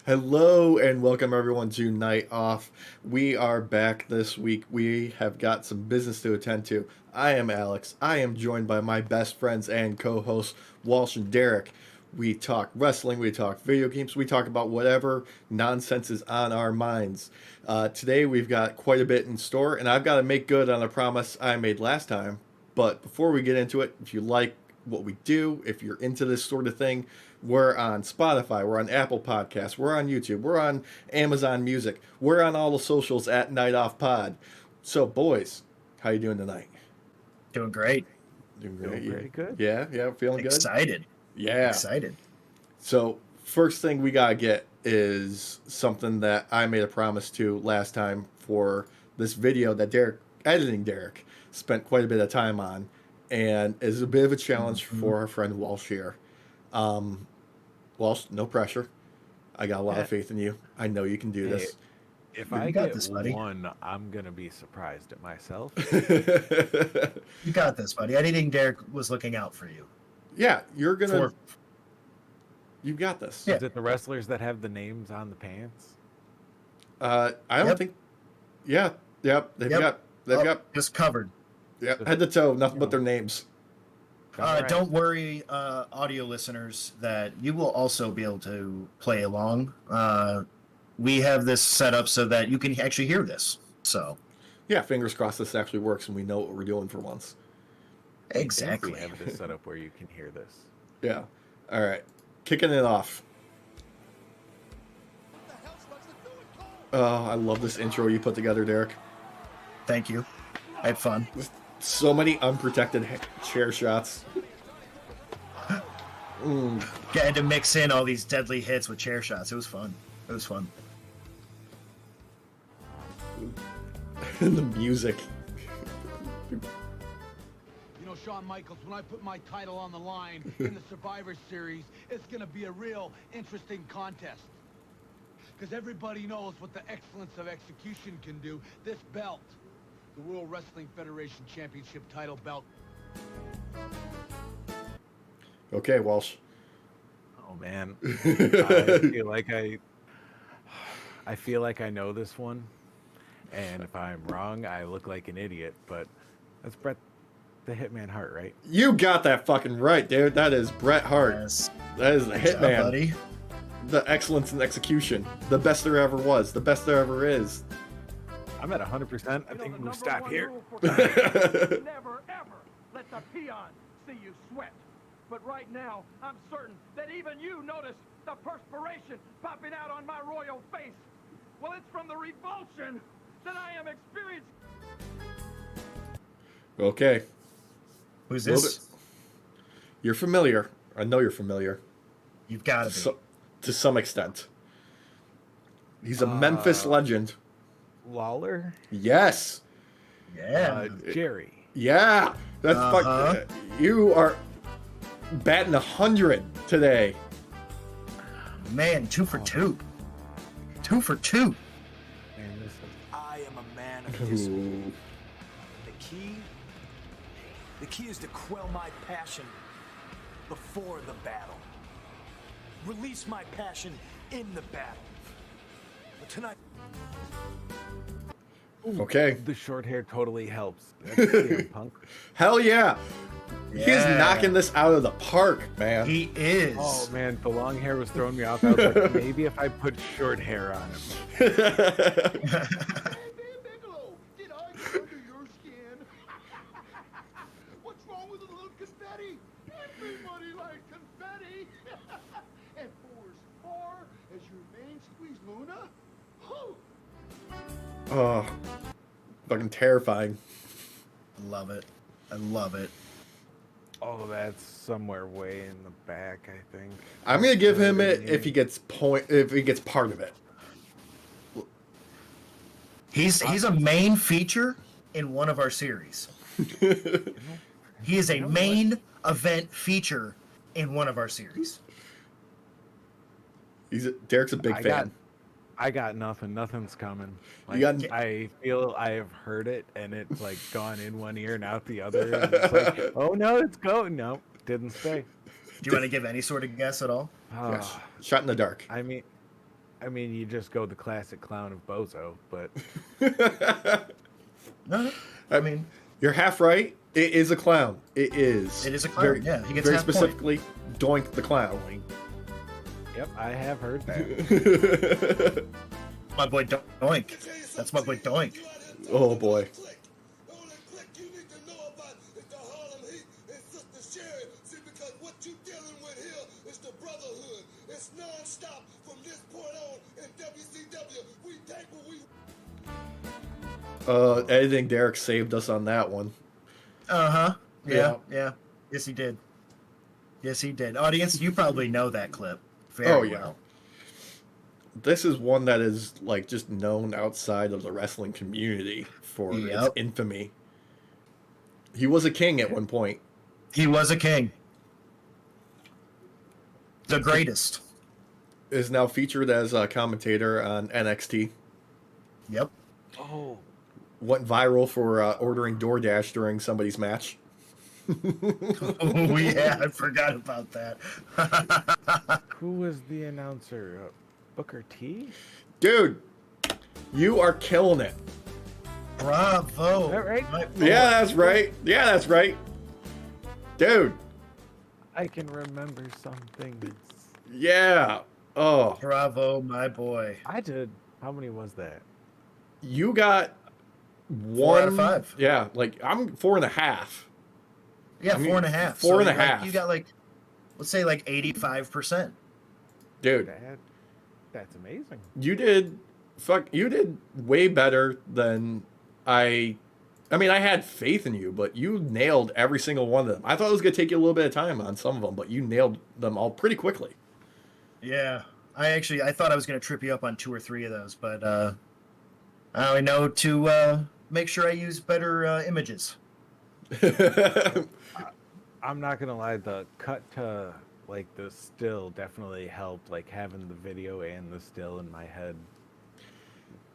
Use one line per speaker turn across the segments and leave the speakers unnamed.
Hello and welcome everyone to Night Off. We are back this week. We have got some business to attend to. I am Alex. I am joined by my best friends and co-hosts Walsh and Derek. We talk wrestling, we talk video games, we talk about whatever nonsense is on our minds. Today we've got quite a bit in store, and I've got to make good on a promise I made last time. But before we get into it, if you like what we do, if you're into this sort of thing, we're on Spotify, we're on Apple Podcasts, we're on YouTube, we're on Amazon Music, we're on all the socials at Night Off Pod. So, boys, how you doing tonight?
Doing great.
Doing great.
Doing pretty good.
Yeah, feeling good.
Excited.
Yeah,
Excited.
So, first thing we gotta get is something that I made a promise to last time for this video that Derek, spent quite a bit of time on, and is a bit of a challenge for our friend Walsh here. Walsh, no pressure. I got a lot of faith in you. I know you can do this.
If I get this, one, I'm going to be surprised at myself.
You got this, buddy. I didn't think Derek was looking out for you.
Yeah, you're going to... You got this.
Yeah. Is it the wrestlers that have the names on the pants?
I don't think... Yeah, they've got...
Just covered.
Yeah, head to toe, nothing but their names.
Right. Don't worry, audio listeners, that you will also be able to play along. We have this set up so that you can actually hear this. So,
yeah, fingers crossed this actually works and we know what we're doing for once.
Exactly.
We have this set up where you can hear this.
Yeah. All right. Kicking it off. Oh, I love this intro you put together, Derek.
Thank you. I had fun.
So many unprotected chair shots.
Getting to mix in all these deadly hits with chair shots. It was fun.
The music.
You know, Shawn Michaels, when I put my title on the line in the Survivor Series, it's going to be a real interesting contest. Because everybody knows what the excellence of execution can do. This belt, the World Wrestling Federation Championship title belt.
Okay, Walsh.
Oh man, I feel like I know this one, and if I'm wrong, I look like an idiot. But that's Bret the Hitman Hart, right?
You got that fucking right, dude. That is Bret Hart.
Yes.
That is the Hitman.
Buddy.
The excellence in execution. The best there ever was. The best there ever is.
I'm at 100%. I think we'll stop here.
Never, ever let the peon see you sweat. But right now, I'm certain that even you notice the perspiration popping out on my royal face. Well, it's from the revulsion that I am experiencing.
Okay.
Who's this?
You're familiar. I know you're familiar.
You've got to be.
To some extent. He's a Memphis legend.
Lawler?
Yes.
Yeah.
Jerry.
Yeah. That's you are batting 100 today.
Man, 2 for 2. 2 for 2.
I am a man of history. The key is to quell my passion before the battle. Release my passion in the battle. But tonight.
Okay.
The short hair totally helps. That's CM Punk.
Hell yeah. He's knocking this out of the park, man.
He is.
Oh man, the long hair was throwing me off. I was like, maybe if I put short hair on him.
Did I get under your skin? What's wrong with a little confetti? Everybody likes confetti. And 4 is 4 as your main squeeze, Luna.
Oh, fucking terrifying.
Love it. I love it.
All of that's somewhere way in the back, I think.
I'm gonna give him it if he gets part of it.
He's a main feature in one of our series. He is a main event feature in one of our series.
Derek's a big fan.
I got nothing. Nothing's coming.
Like,
I feel I have heard it, and it's like gone in one ear and out the other. And it's like, oh no, it's going. No, didn't stay.
Do you want to give any sort of guess at all?
Yes. Shot in the dark.
I mean, I mean, you just go the classic clown of Bozo, but
No, I mean,
You're half right. It is a clown. It is.
it is a clown.
Very,
Yeah, he gets
very
half point.
specifically, Doink the clown.
yep, I have heard that.
My boy Doink. That's my boy Doink.
Oh boy. Editing Derek saved us on that one.
Uh-huh.
Yeah.
Yeah. Yes, he did. Yes, he did. Audience, you probably know that clip very
Oh, yeah.
well.
This is one that is like just known outside of the wrestling community for its
Yep.
infamy. He was a king at one point.
He was a king. The greatest.
Is now featured as a commentator on NXT.
Yep.
Oh,
Went viral for ordering DoorDash during somebody's match.
Oh, yeah, I forgot about that.
who was the announcer? Booker T?
Dude, you are killing it.
Bravo.
Is that right?
My boy.
Yeah, that's right. Yeah, that's right. Dude,
I can remember some things.
yeah. Oh,
Bravo, my boy.
I did. How many was that?
you got 1
4 out of 5.
Yeah, like I'm 4.5.
Yeah,
I mean,
4.5.
four and a
like,
half.
You got like, let's say like 85%.
Dude,
That's amazing.
you did way better than I mean, I had faith in you, but you nailed every single one of them. I thought it was going to take you a little bit of time on some of them, but you nailed them all pretty quickly.
Yeah. I thought I was going to trip you up on 2 or 3 of those, but I only know to make sure I use better images.
I'm not gonna lie, the cut to like the still definitely helped, like having the video and the still in my head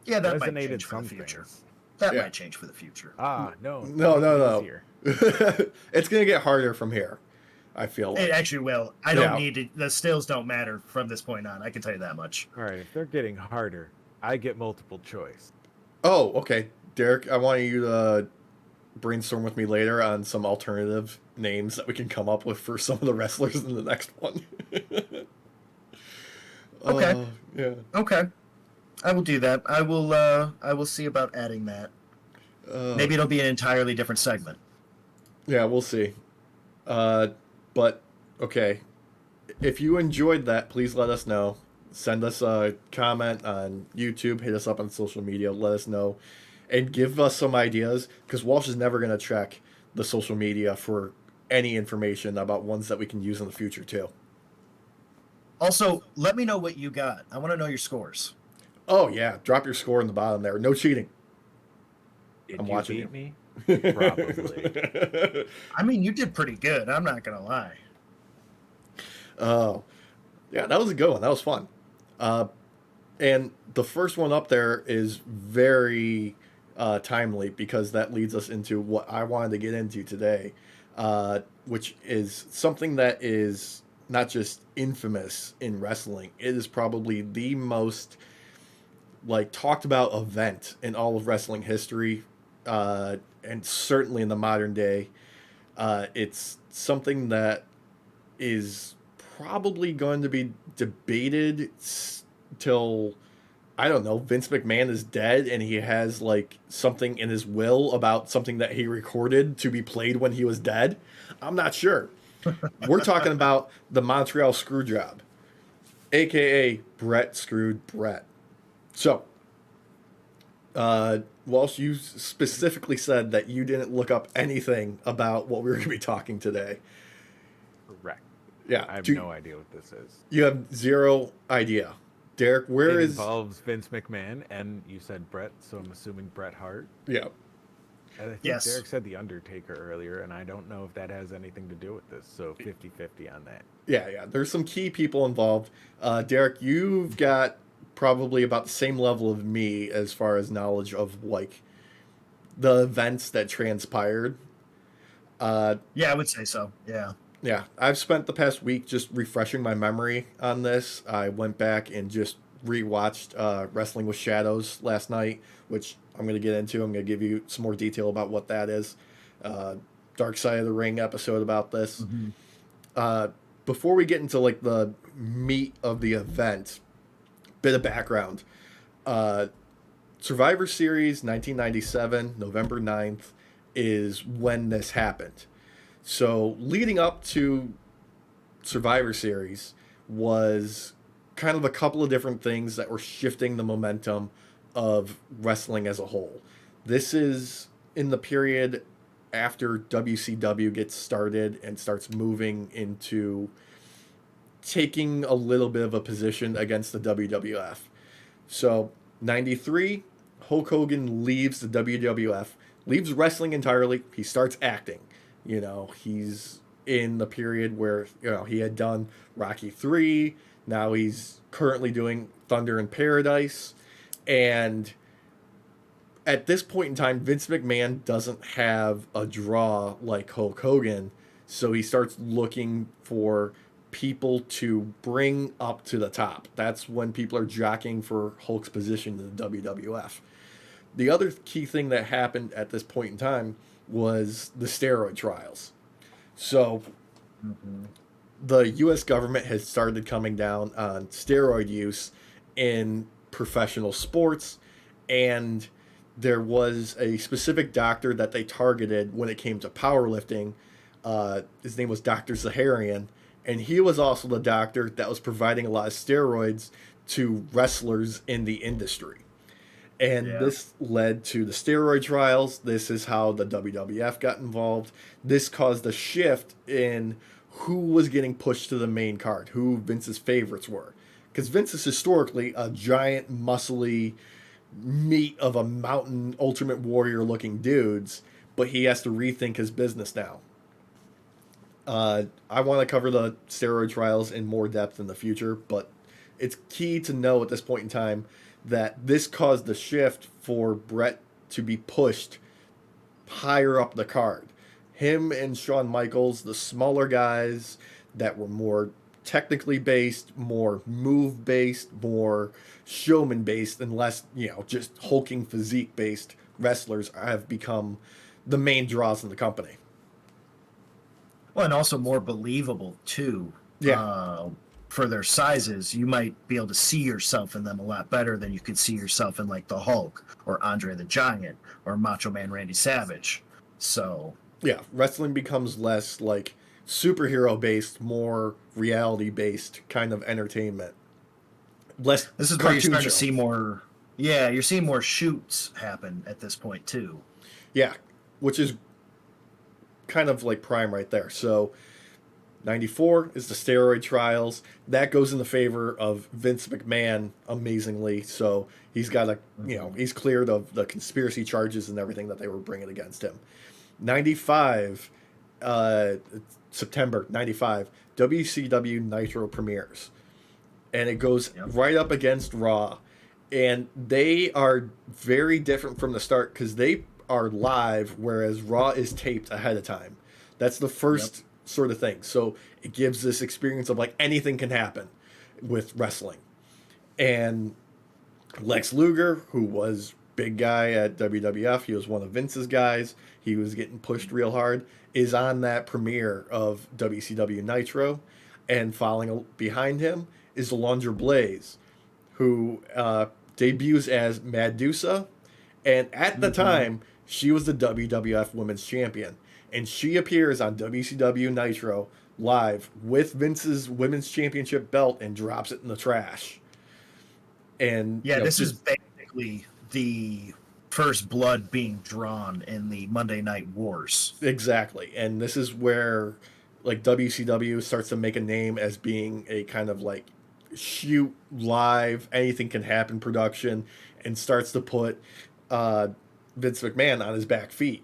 Yeah, that might
resonated
change for
some
the future.
things.
That
Yeah.
might change for the future.
No.
No.
Easier.
It's going to get harder from here, I feel like.
It actually will. I don't
Yeah.
need to, the stills don't matter from this point on. I can tell you that much.
All right, if they're getting harder, I get multiple choice.
Oh, okay. Derek, I want you to brainstorm with me later on some alternative names that we can come up with for some of the wrestlers in the next one.
Okay.
Yeah.
Okay. I will do that. I will see about adding that. Maybe it'll be an entirely different segment.
Yeah, we'll see. But, okay. If you enjoyed that, please let us know. Send us a comment on YouTube. Hit us up on social media. Let us know. And give us some ideas, because Walsh is never going to check the social media for any information about ones that we can use in the future, too.
Also, let me know what you got. I want to know your scores.
Oh, yeah. Drop your score in the bottom there. No cheating.
Did
I'm
you
watching
beat
you.
me? Probably.
I mean, you did pretty good. I'm not going to lie.
Oh, yeah, that was a good one. That was fun. And the first one up there is very timely, because that leads us into what I wanted to get into today, which is something that is not just infamous in wrestling. It is probably the most talked about event in all of wrestling history, and certainly in the modern day. It's something that is probably going to be debated till, I don't know, Vince McMahon is dead and he has something in his will about something that he recorded to be played when he was dead. I'm not sure. We're talking about the Montreal Screwjob, aka Bret Screwed Bret. So, Walsh, you specifically said that you didn't look up anything about what we were going to be talking today.
Correct.
Yeah,
I have no idea what this is.
You have zero idea. Derek, where
It
is...
involves Vince McMahon, and you said Bret, so I'm assuming Bret Hart.
Yeah.
And I think
Yes.
Derek said The Undertaker earlier, and I don't know if that has anything to do with this, so 50-50 on that.
Yeah. There's some key people involved. Derek, you've got probably about the same level of me as far as knowledge of the events that transpired.
Yeah, I would say so. Yeah.
Yeah, I've spent the past week just refreshing my memory on this. I went back and just rewatched Wrestling with Shadows last night, which I'm going to get into. I'm going to give you some more detail about what that is. Dark Side of the Ring episode about this.
Mm-hmm.
Before we get into like the meat of the event, bit of background. Survivor Series 1997, November 9th, is when this happened. So leading up to Survivor Series was kind of a couple of different things that were shifting the momentum of wrestling as a whole. This is in the period after WCW gets started and starts moving into taking a little bit of a position against the WWF. So, 93, Hulk Hogan leaves the WWF, leaves wrestling entirely. He starts acting. You know, he's in the period where, you know, he had done Rocky 3. Now he's currently doing Thunder in Paradise. And at this point in time, Vince McMahon doesn't have a draw like Hulk Hogan. So he starts looking for people to bring up to the top. That's when people are jockeying for Hulk's position in the WWF. The other key thing that happened at this point in time was the steroid trials. So the U.S. government has started coming down on steroid use in professional sports, and there was a specific doctor that they targeted when it came to powerlifting. His name was Dr. Zaharian, and he was also the doctor that was providing a lot of steroids to wrestlers in the industry. And this led to the steroid trials. This is how the WWF got involved. This caused a shift in who was getting pushed to the main card, who Vince's favorites were. Because Vince is historically a giant, muscly meat of a mountain ultimate warrior looking dudes, but he has to rethink his business now. I want to cover the steroid trials in more depth in the future, but it's key to know at this point in time that this caused the shift for Bret to be pushed higher up the card. Him and Shawn Michaels, the smaller guys that were more technically based, more move based, more showman based, and less, you know, just hulking physique based wrestlers have become the main draws in the company.
Well, and also more believable too.
Yeah.
For their sizes, you might be able to see yourself in them a lot better than you could see yourself in like the Hulk or Andre the Giant or Macho Man Randy Savage. So
yeah, wrestling becomes less like superhero based, more reality based kind of entertainment. Less.
This is where you're starting to see more. Yeah, you're seeing more shoots happen at this point too.
Yeah, which is kind of like prime right there. So 94 is the steroid trials. That goes in the favor of Vince McMahon amazingly. So he's got a, you know, he's cleared of the conspiracy charges and everything that they were bringing against him. 95, September 95, WCW Nitro premieres. And it goes right up against Raw. And they are very different from the start because they are live, whereas Raw is taped ahead of time. That's the first sort of thing. So it gives this experience of like anything can happen with wrestling. And Lex Luger, who was big guy at WWF, he was one of Vince's guys, he was getting pushed real hard, is on that premiere of WCW Nitro. And following behind him is Alundra Blaze, who debuts as Medusa. And at the time, she was the WWF Women's Champion. And she appears on WCW Nitro live with Vince's Women's Championship belt and drops it in the trash. And
yeah, this is basically the first blood being drawn in the Monday Night Wars.
Exactly. And this is where like WCW starts to make a name as being a kind of like shoot live, anything can happen production, and starts to put Vince McMahon on his back feet.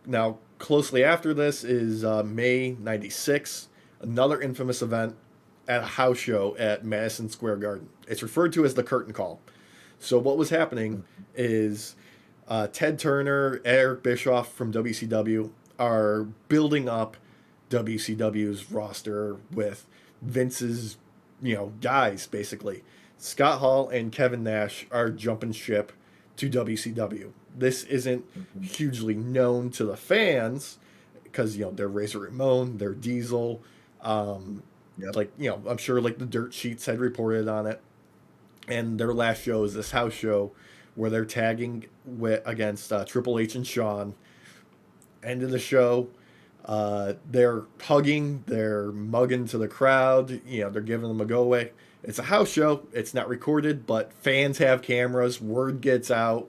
Now, closely after this is May 96, another infamous event at a house show at Madison Square Garden. It's referred to as the curtain call. So what was happening is Ted Turner, Eric Bischoff from WCW are building up WCW's roster with Vince's, you know, guys, basically. Scott Hall and Kevin Nash are jumping ship to WCW. This isn't hugely known to the fans because, they're Razor Ramon, they're Diesel.
Yep.
I'm sure like the dirt sheets had reported on it. And their last show is this house show where they're tagging against Triple H and Shawn. End of the show, they're hugging, they're mugging to the crowd. They're giving them a go away. It's a house show. It's not recorded, but fans have cameras. Word gets out,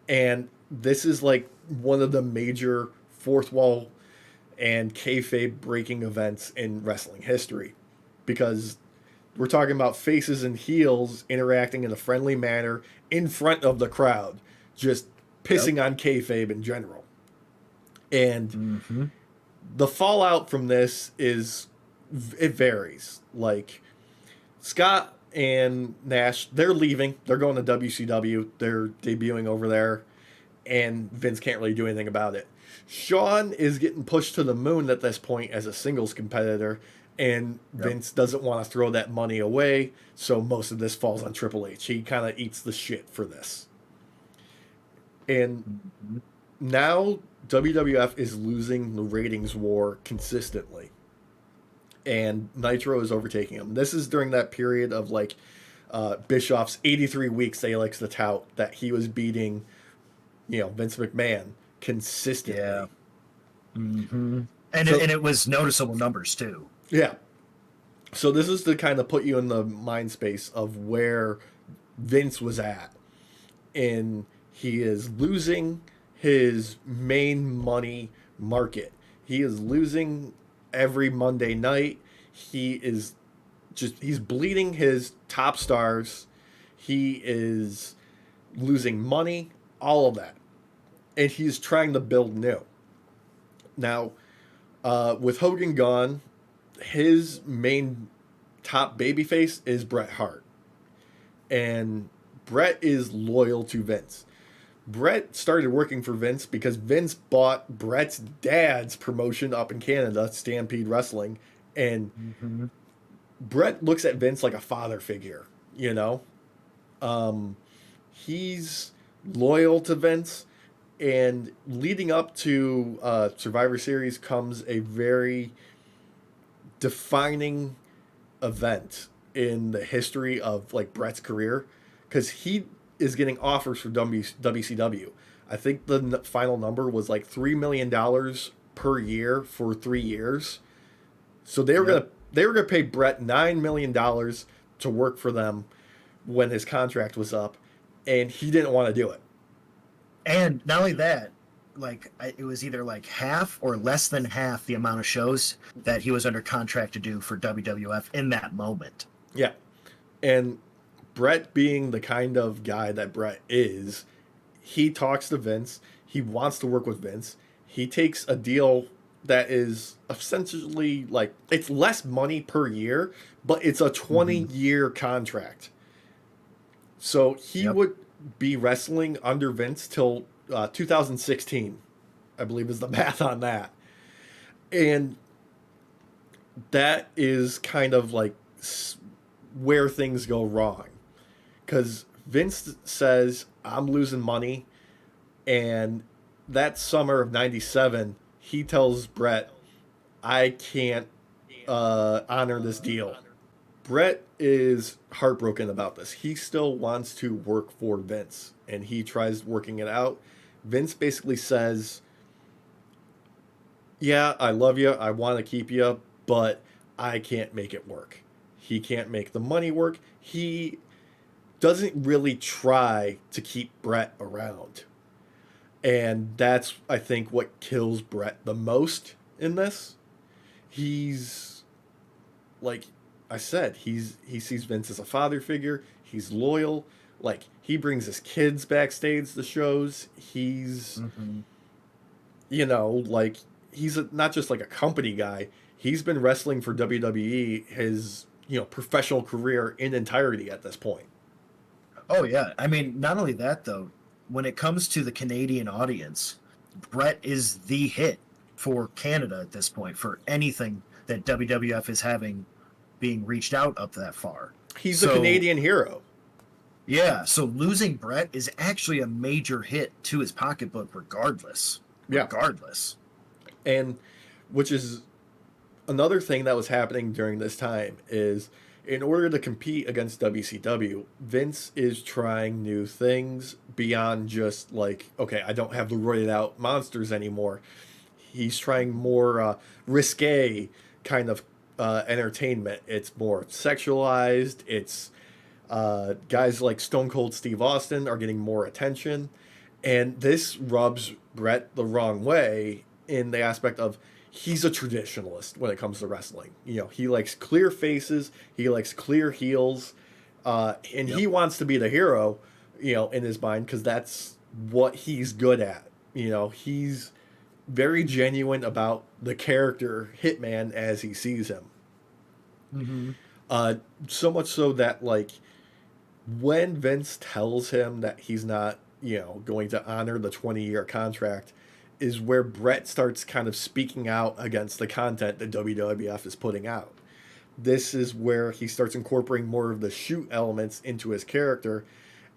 and this is like one of the major fourth wall and kayfabe breaking events in wrestling history, because we're talking about faces and heels interacting in a friendly manner in front of the crowd, just pissing on kayfabe in general. And the fallout from this it varies. Like, Scott and Nash, they're leaving. They're going to WCW. They're debuting over there, and Vince can't really do anything about it. Shawn is getting pushed to the moon at this point as a singles competitor, and Vince doesn't want to throw that money away, so most of this falls on Triple H. He kind of eats the shit for this. And now WWF is losing the ratings war consistently, and Nitro is overtaking them. This is during that period of like Bischoff's 83 weeks that he likes to tout, that he was beating, Vince McMahon consistently.
Yeah. And it was noticeable numbers too.
Yeah. So this is to kind of put you in the mind space of where Vince was at. And he is losing his main money market. He is losing every Monday night. He's bleeding his top stars. He is losing money, all of that. And he's trying to build new. Now, with Hogan gone, his main top babyface is Bret Hart. And Bret is loyal to Vince. Bret started working for Vince because Vince bought Bret's dad's promotion up in Canada, Stampede Wrestling. And Bret looks at Vince like a father figure, He's loyal to Vince. And leading up to Survivor Series comes a very defining event in the history of like Bret's career, because he is getting offers for WCW. I think the final number was like $3 million per year for 3 years. So they were gonna pay Bret $9 million to work for them when his contract was up, and he didn't want to do it.
And not only that, it was either like half or less than half the amount of shows that he was under contract to do for WWF in that moment.
Yeah. And Bret, being the kind of guy that Bret is, he talks to Vince. He wants to work with Vince. He takes a deal that is essentially like, it's less money per year, but it's a 20-year contract. So he would be wrestling under Vince till 2016, I believe is the math on that. And that is kind of like where things go wrong. Because Vince says, I'm losing money. And that summer of 97, he tells Bret, I can't honor this deal. Bret is heartbroken about this. He still wants to work for Vince, and he tries working it out. Vince basically says, yeah, I love you. I want to keep you, but I can't make it work. He can't make the money work. He doesn't really try to keep Bret around. And that's, I think, what kills Bret the most in this. He's, like I said, he sees Vince as a father figure. He's loyal. Like, he brings his kids backstage to shows. He's, he's not just like a company guy. He's been wrestling for WWE his, professional career in entirety at this point.
Oh, yeah. I mean, not only that, though, when it comes to the Canadian audience, Bret is the hit for Canada at this point for anything that WWF is having being reached out up that far.
He's a Canadian hero.
Yeah, so losing Bret is actually a major hit to his pocketbook regardless.
Yeah.
Regardless.
And which is another thing that was happening during this time is in order to compete against WCW, Vince is trying new things beyond just like, okay, I don't have the roided out monsters anymore. He's trying more risque kind of entertainment. It's more sexualized. It's guys like Stone Cold Steve Austin are getting more attention. And this rubs Bret the wrong way in the aspect of he's a traditionalist when it comes to wrestling. You know, he likes clear faces, he likes clear heels, and he wants to be the hero, you know, in his mind because that's what he's good at. You know, he's very genuine about the character Hitman as he sees him.
Mm-hmm.
So much so that, like, when Vince tells him that he's not, you know, going to honor the 20-year contract, is where Bret starts kind of speaking out against the content that WWF is putting out. This is where he starts incorporating more of the shoot elements into his character,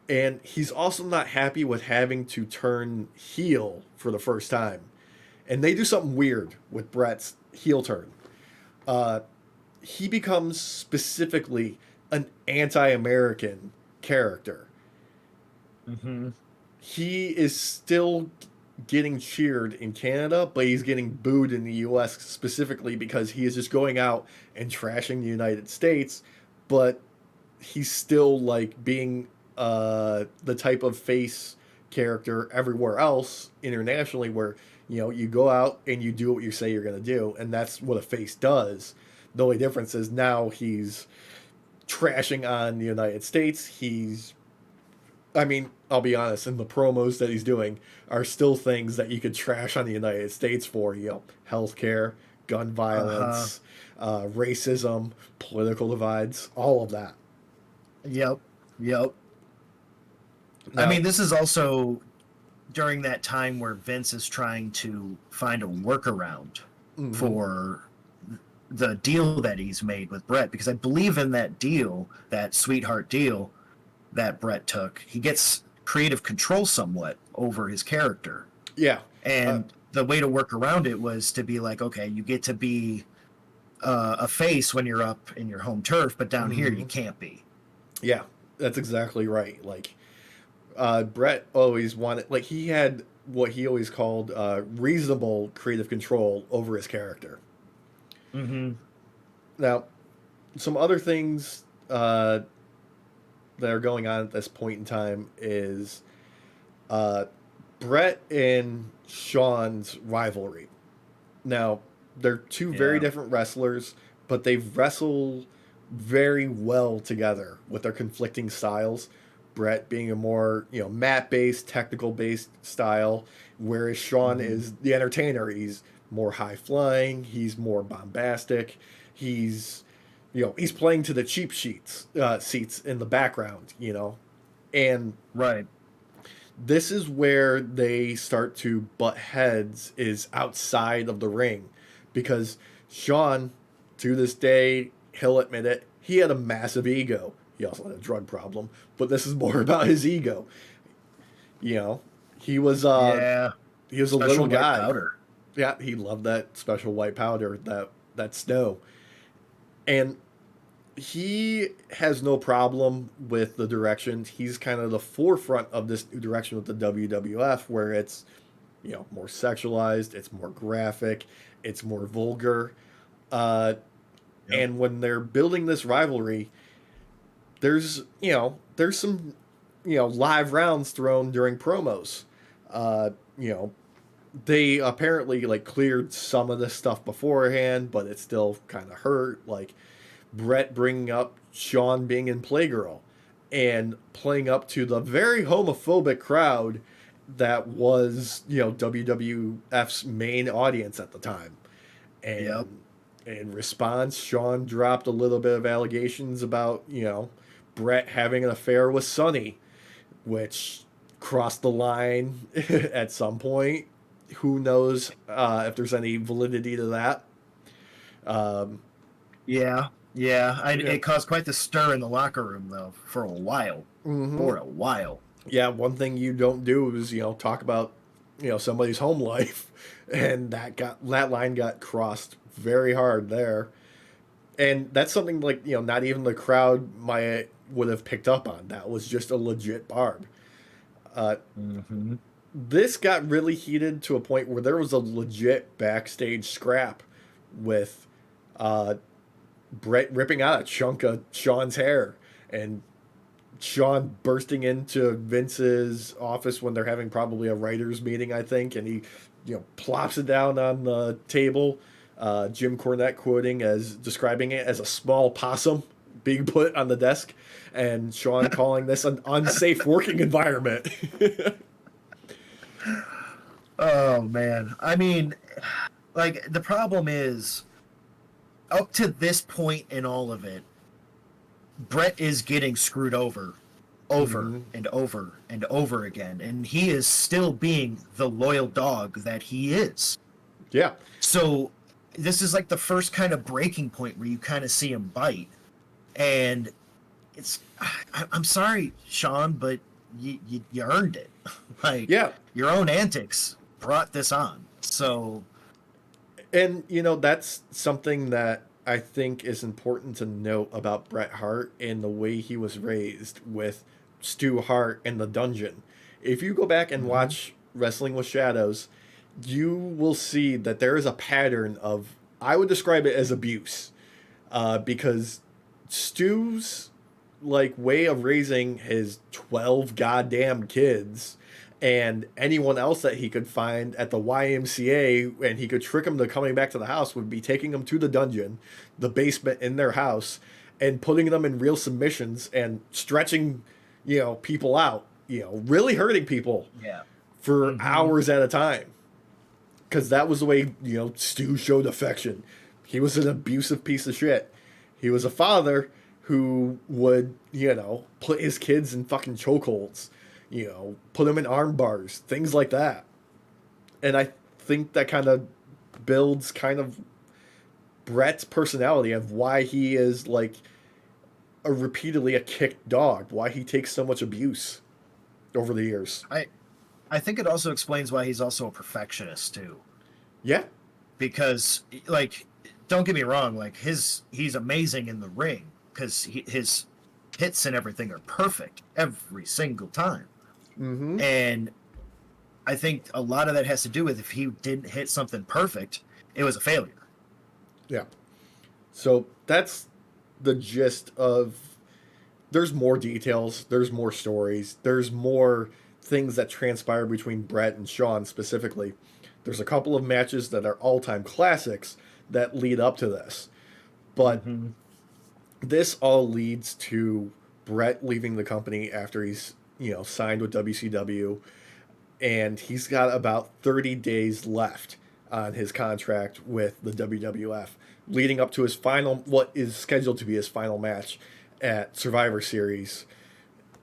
and he's also not happy with having to turn heel for the first time. And they do something weird with Bret's heel turn. He becomes specifically an anti-American character.
Mm-hmm.
He is still getting cheered in Canada, but he's getting booed in the US specifically because he is just going out and trashing the United States, but he's still like being the type of face character everywhere else internationally where, you know, you go out and you do what you say you're going to do, and that's what a face does. The only difference is now he's trashing on the United States. I mean, I'll be honest, and the promos that he's doing are still things that you could trash on the United States for, you know, healthcare, gun violence, racism, political divides, all of that.
Yep. Now,
Now,
I mean, this is also during that time where Vince is trying to find a workaround for the deal that he's made with Bret, because I believe in that deal, that sweetheart deal that Bret took, he gets creative control somewhat over his character.
yeah.
And the way to work around it was to be like, okay, you get to be a face when you're up in your home turf, but down here you can't be.
Yeah, that's exactly right. Like, Bret always wanted, like, he had what he always called reasonable creative control over his character.
Mm-hmm.
Now, some other things that are going on at this point in time is Bret and Shawn's rivalry. Now, they're two very different wrestlers, but they wrestle very well together with their conflicting styles. Bret being a more, you know, mat-based, technical-based style, whereas Shawn is the entertainer. He's more high-flying. He's more bombastic. He's, you know, he's playing to the cheap seats in the background, you know. And
Right.
this is where they start to butt heads, is outside of the ring, because Shawn, to this day, he'll admit it, he had a massive ego. He also had a drug problem, but this is more about his ego. You know, he was he was a
Special
little
white
guy.
powder.
Yeah, he loved that special white powder, that snow. And he has no problem with the direction. He's kind of the forefront of this new direction with the WWF, where it's, you know, more sexualized, it's more graphic, it's more vulgar. And when they're building this rivalry, there's some, you know, live rounds thrown during promos. You know, they apparently like cleared some of this stuff beforehand, but it still kind of hurt. Like Bret bringing up Shawn being in Playgirl and playing up to the very homophobic crowd that was, you know, WWF's main audience at the time. And in response, Shawn dropped a little bit of allegations about, you know, Bret having an affair with Sonny, which crossed the line at some point. Who knows if there's any validity to that?
Yeah. Yeah,
Yeah.
it caused quite the stir in the locker room, though, for a while.
Mm-hmm.
For a while.
Yeah, one thing you don't do is, talk about, somebody's home life. And that line got crossed very hard there. And that's something like, not even the crowd might would have picked up on. That was just a legit barb.
Mm-hmm.
This got really heated to a point where there was a legit backstage scrap with Bret ripping out a chunk of Shawn's hair and Shawn bursting into Vince's office when they're having probably a writers meeting, I think, and he, plops it down on the table. Jim Cornette quoting as describing it as a small possum being put on the desk, and Shawn calling this an unsafe working environment.
Oh, man. I mean, like, the problem is, up to this point in all of it, Bret is getting screwed over and over and over again, and he is still being the loyal dog that he is.
Yeah.
So this is like the first kind of breaking point where you kind of see him bite, and I'm sorry, Shawn, but you earned it. Like,
Yeah.
your own antics brought this on. So,
And, that's something that I think is important to note about Bret Hart and the way he was raised with Stu Hart in the dungeon. If you go back and watch Wrestling with Shadows, you will see that there is a pattern of, I would describe it as abuse, because Stu's way of raising his 12 goddamn kids and anyone else that he could find at the YMCA and he could trick them to coming back to the house would be taking them to the dungeon, the basement in their house, and putting them in real submissions and stretching, people out, really hurting people for hours at a time. Because that was the way, Stu showed affection. He was an abusive piece of shit. He was a father who would, put his kids in fucking chokeholds, put them in arm bars, things like that. And I think that kind of builds kind of Bret's personality of why he is repeatedly a kicked dog, why he takes so much abuse over the years.
I think it also explains why he's also a perfectionist too.
Yeah.
Because, don't get me wrong, he's amazing in the ring because his hits and everything are perfect every single time.
Mm-hmm.
And I think a lot of that has to do with if he didn't hit something perfect, it was a failure.
Yeah. So that's the gist of. There's more details. There's more stories. There's more things that transpire between Bret and Shawn specifically. There's a couple of matches that are all-time classics that lead up to this. But this all leads to Bret leaving the company after he's, signed with WCW. And he's got about 30 days left on his contract with the WWF, leading up to his what is scheduled to be his final match at Survivor Series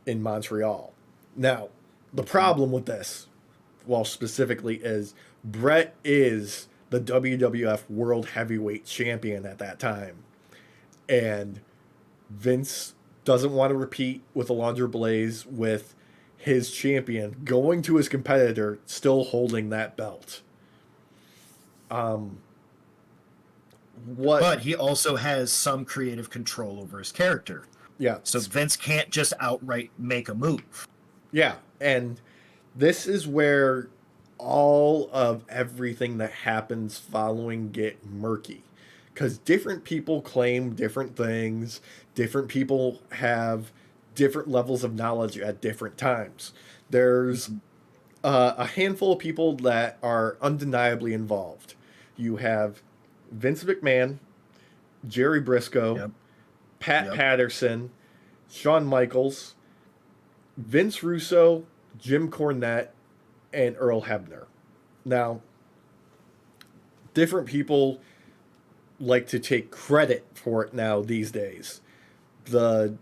in Montreal. Now, the problem with this, specifically, is Bret is the WWF World Heavyweight Champion at that time. And Vince doesn't want to repeat with Alundra Blaze with his champion going to his competitor still holding that belt.
But he also has some creative control over his character.
Yeah.
So Vince can't just outright make a move.
Yeah, and this is where all of everything that happens following get murky. Because different people claim different things. Different people have different levels of knowledge at different times. There's a handful of people that are undeniably involved. You have Vince McMahon, Jerry Briscoe, Pat Patterson, Shawn Michaels, Vince Russo, Jim Cornette, and Earl Hebner. Now, different people like to take credit for it now these days. The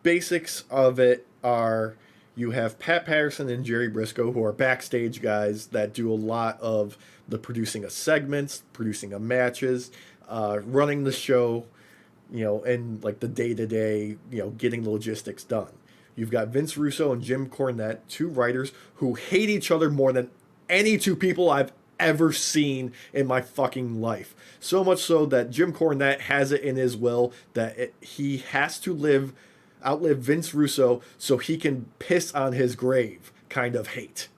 basics of it are you have Pat Patterson and Jerry Briscoe, who are backstage guys that do a lot of the producing of segments, producing of matches, running the show, and like the day-to-day, getting the logistics done. You've got Vince Russo and Jim Cornette, two writers who hate each other more than any two people I've ever seen in my fucking life. So much so that Jim Cornette has it in his will that he has to outlive Vince Russo so he can piss on his grave kind of hate.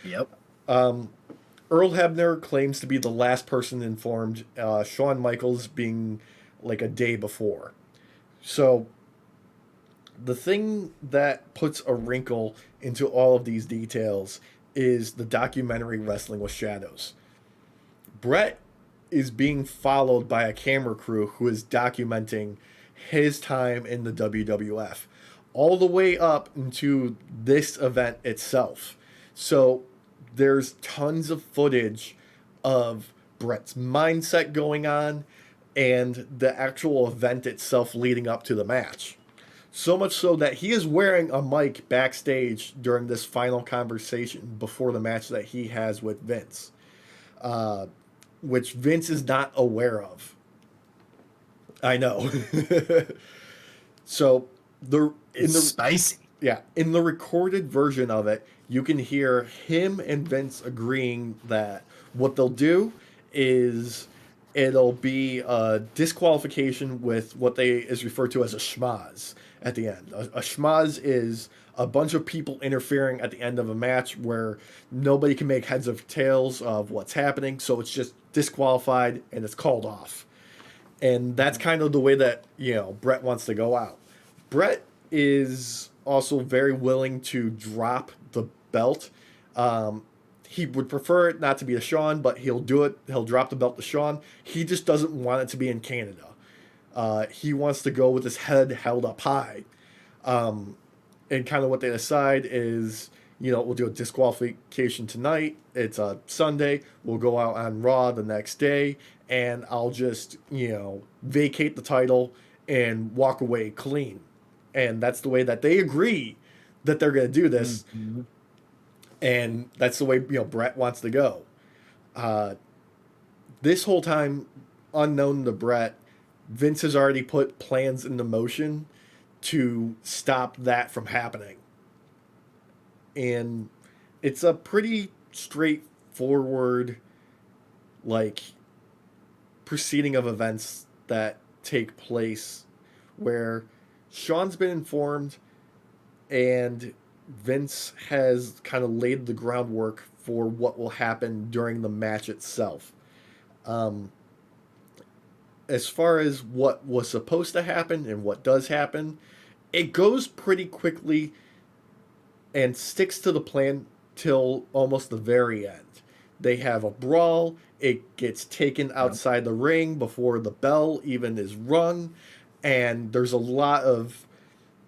Yep.
Earl Hebner claims to be the last person informed, Shawn Michaels being like a day before. So the thing that puts a wrinkle into all of these details is the documentary Wrestling with Shadows. Bret is being followed by a camera crew who is documenting his time in the WWF all the way up into this event itself. So there's tons of footage of Bret's mindset going on and the actual event itself leading up to the match. So much so that he is wearing a mic backstage during this final conversation before the match that he has with Vince, which Vince is not aware of. I know. So
It's spicy.
Yeah, in the recorded version of it, you can hear him and Vince agreeing that what they'll do is it'll be a disqualification with what is referred to as a schmaz at the end. A schmaz is a bunch of people interfering at the end of a match where nobody can make heads or tails of what's happening, so it's just disqualified and it's called off. And that's kind of the way that, Bret wants to go out. Bret is also very willing to drop the belt. He would prefer it not to be to Shawn, but he'll do it. He'll drop the belt to Shawn. He just doesn't want it to be in Canada. He wants to go with his head held up high. And kind of what they decide is, we'll do a disqualification tonight. It's a Sunday. We'll go out on Raw the next day, and I'll just, vacate the title and walk away clean. And that's the way that they agree that they're going to do this. Mm-hmm. And that's the way, Bret wants to go. This whole time, unknown to Bret, Vince has already put plans into motion to stop that from happening. And it's a pretty straightforward, proceeding of events that take place where Shawn's been informed and Vince has kind of laid the groundwork for what will happen during the match itself. As far as what was supposed to happen and what does happen, it goes pretty quickly and sticks to the plan till almost the very end. They have a brawl. It gets taken outside the ring before the bell even is rung. And there's a lot of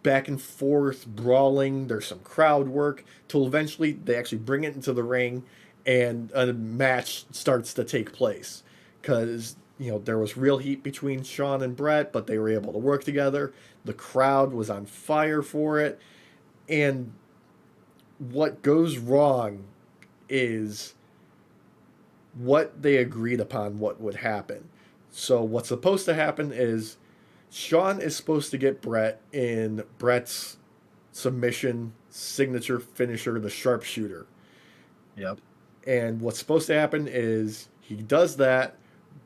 back and forth brawling. There's some crowd work till eventually they actually bring it into the ring and a match starts to take place. Because, there was real heat between Shawn and Bret, but they were able to work together. The crowd was on fire for it. And what goes wrong is what they agreed upon what would happen. So what's supposed to happen is Shawn is supposed to get Bret in Bret's submission signature finisher, the sharpshooter.
Yep.
And what's supposed to happen is he does that.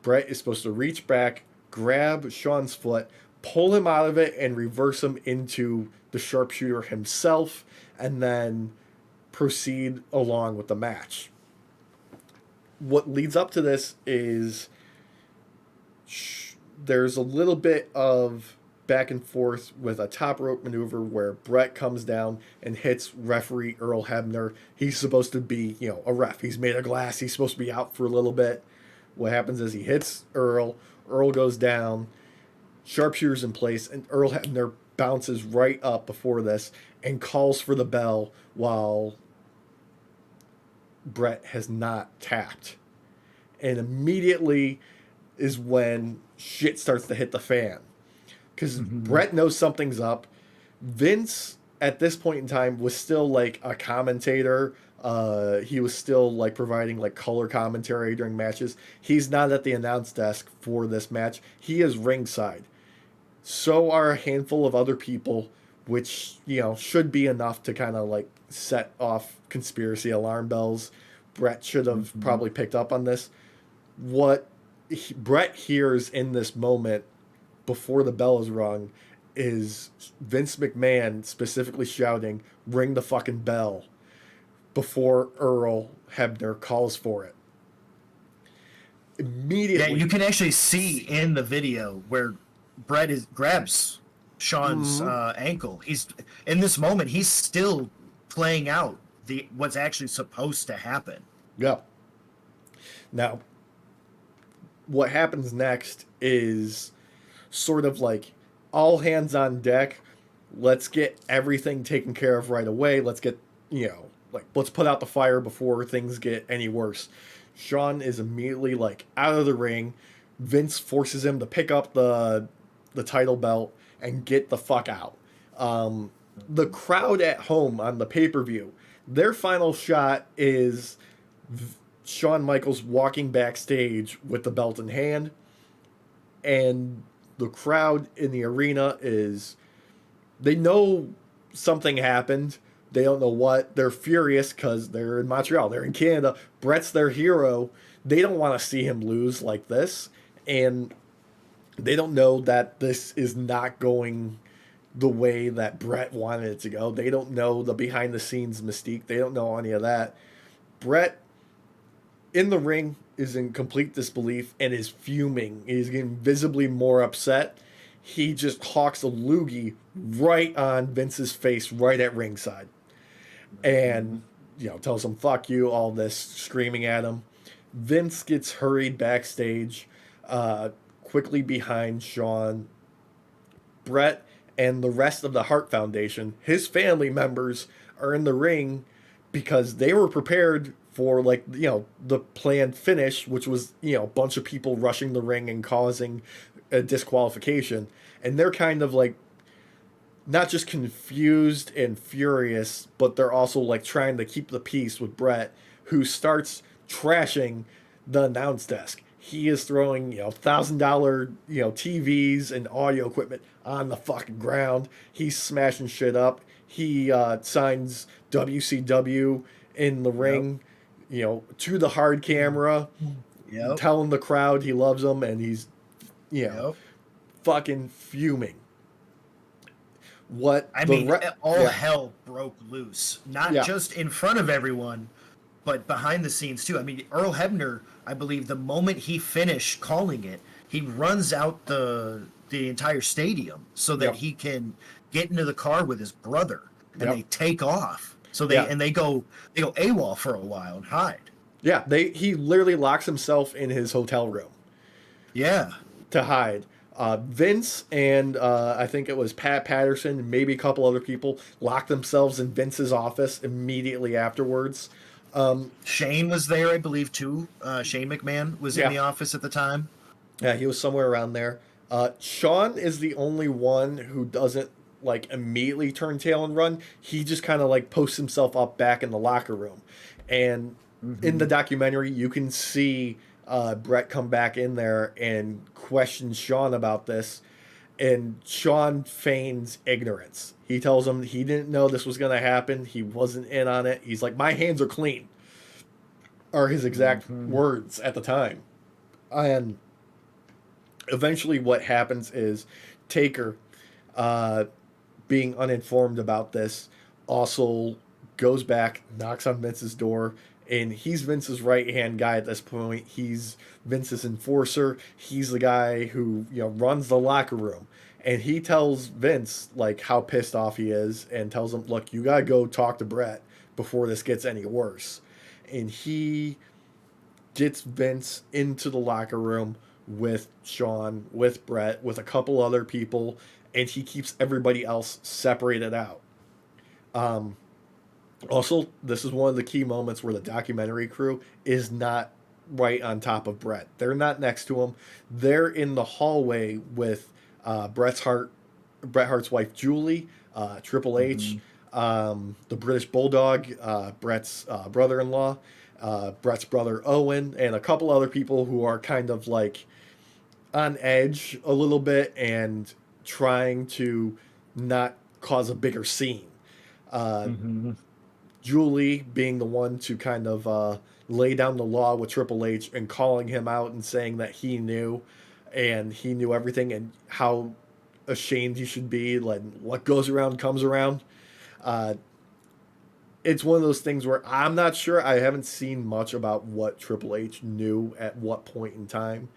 Bret is supposed to reach back, grab Shawn's foot, pull him out of it, and reverse him into the sharpshooter himself, and then proceed along with the match. What leads up to this is there's a little bit of back and forth with a top rope maneuver where Bret comes down and hits referee Earl Hebner. He's supposed to be, a ref. He's made of glass. He's supposed to be out for a little bit. What happens is he hits Earl. Earl goes down. Sharpshooter's in place, and Earl Hebner bounces right up before this and calls for the bell while Bret has not tapped. And immediately is when shit starts to hit the fan. Because Bret knows something's up. Vince, at this point in time, was still like a commentator He was still like providing like color commentary during matches. He's not at the announce desk for this match. He is ringside. So are a handful of other people, which, you know, should be enough to kind of like set off conspiracy alarm bells. Bret should have probably picked up on this. What Bret hears in this moment before the bell is rung is Vince McMahon specifically shouting, "Ring the fucking bell," before Earl Hebner calls for it. Immediately.
Yeah, you can actually see in the video where grabs Shawn's ankle. He's in this moment. He's still playing out what's actually supposed to happen.
Yeah. Now, what happens next is sort of like all hands on deck. Let's get everything taken care of right away. Let's get, you know, like, let's put out the fire before things get any worse. Shawn is immediately like out of the ring. Vince forces him to pick up the title belt and get the fuck out. The crowd at home on the pay-per-view, their final shot is Shawn Michaels walking backstage with the belt in hand, and the crowd in the arena they know something happened. They don't know what. They're furious because they're in Montreal. They're in Canada. Bret's their hero. They don't want to see him lose like this. And they don't know that this is not going the way that Bret wanted it to go. They don't know the behind-the-scenes mystique. They don't know any of that. Bret, in the ring, is in complete disbelief and is fuming. He's getting visibly more upset. He just hawks a loogie right on Vince's face, right at ringside. And, you know, tells him, "Fuck you," all this, screaming at him. Vince gets hurried backstage, quickly behind Shawn. Bret and the rest of the Hart Foundation, his family members, are in the ring because they were prepared for, like, you know, the planned finish, which was, you know, a bunch of people rushing the ring and causing a disqualification. And they're kind of like not just confused and furious, but they're also like trying to keep the peace with Bret, who starts trashing the announce desk. He is throwing, you know, $1,000, you know, TVs and audio equipment on the fucking ground. He's smashing shit up. He signs WCW in the ring, you know, to the hard camera, telling the crowd he loves them, and he's, you know, fucking fuming.
All hell broke loose. Not just in front of everyone, but behind the scenes too. I mean, Earl Hebner, I believe, the moment he finished calling it, he runs out the entire stadium so that he can get into the car with his brother, and they take off. So they go AWOL for a while and hide.
Yeah, he literally locks himself in his hotel room.
Yeah,
to hide. Vince and I think it was Pat Patterson and maybe a couple other people locked themselves in Vince's office immediately afterwards.
Shane was there, I believe, too. Shane McMahon was in the office at the time.
Yeah, he was somewhere around there. Shawn is the only one who doesn't like immediately turn tail and run. He just kind of like posts himself up back in the locker room. And in the documentary, you can see Bret come back in there and question Shawn about this, and Shawn feigns ignorance. He tells him he didn't know this was going to happen. He wasn't in on it. He's like, "My hands are clean," are his exact words at the time. And eventually what happens is Taker, being uninformed about this, also goes back, knocks on Vince's door, and he's Vince's right-hand guy at this point. He's Vince's enforcer. He's the guy who, you know, runs the locker room. And he tells Vince, like, how pissed off he is, and tells him, "Look, you gotta go talk to Bret before this gets any worse." And he gets Vince into the locker room with Shawn, with Bret, with a couple other people, and he keeps everybody else separated out. Also, this is one of the key moments where the documentary crew is not right on top of Bret. They're not next to him. They're in the hallway with Bret Hart's wife Julie, Triple H, the British Bulldog, Bret's brother-in-law, Bret's brother Owen, and a couple other people who are kind of like on edge a little bit and trying to not cause a bigger scene. Julie being the one to kind of lay down the law with Triple H and calling him out and saying that he knew and he knew everything and how ashamed he should be. Like, what goes around comes around. It's one of those things where I'm not sure. I haven't seen much about what Triple H knew at what point in time.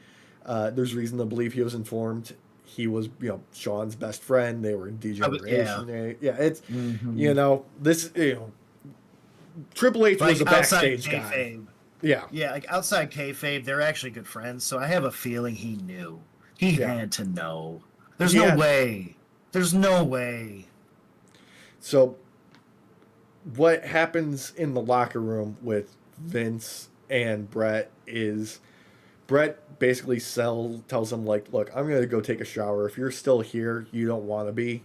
There's reason to believe he was informed. He was, Shawn's best friend. They were in D-Generation. Yeah, it's, this, Triple H was a backstage guy. Yeah.
Yeah, like outside kayfabe, they're actually good friends. So I have a feeling he knew. He had to know. There's no way. There's no way.
So what happens in the locker room with Vince and Bret is Bret basically tells him, like, look, I'm going to go take a shower. If you're still here, you don't want to be.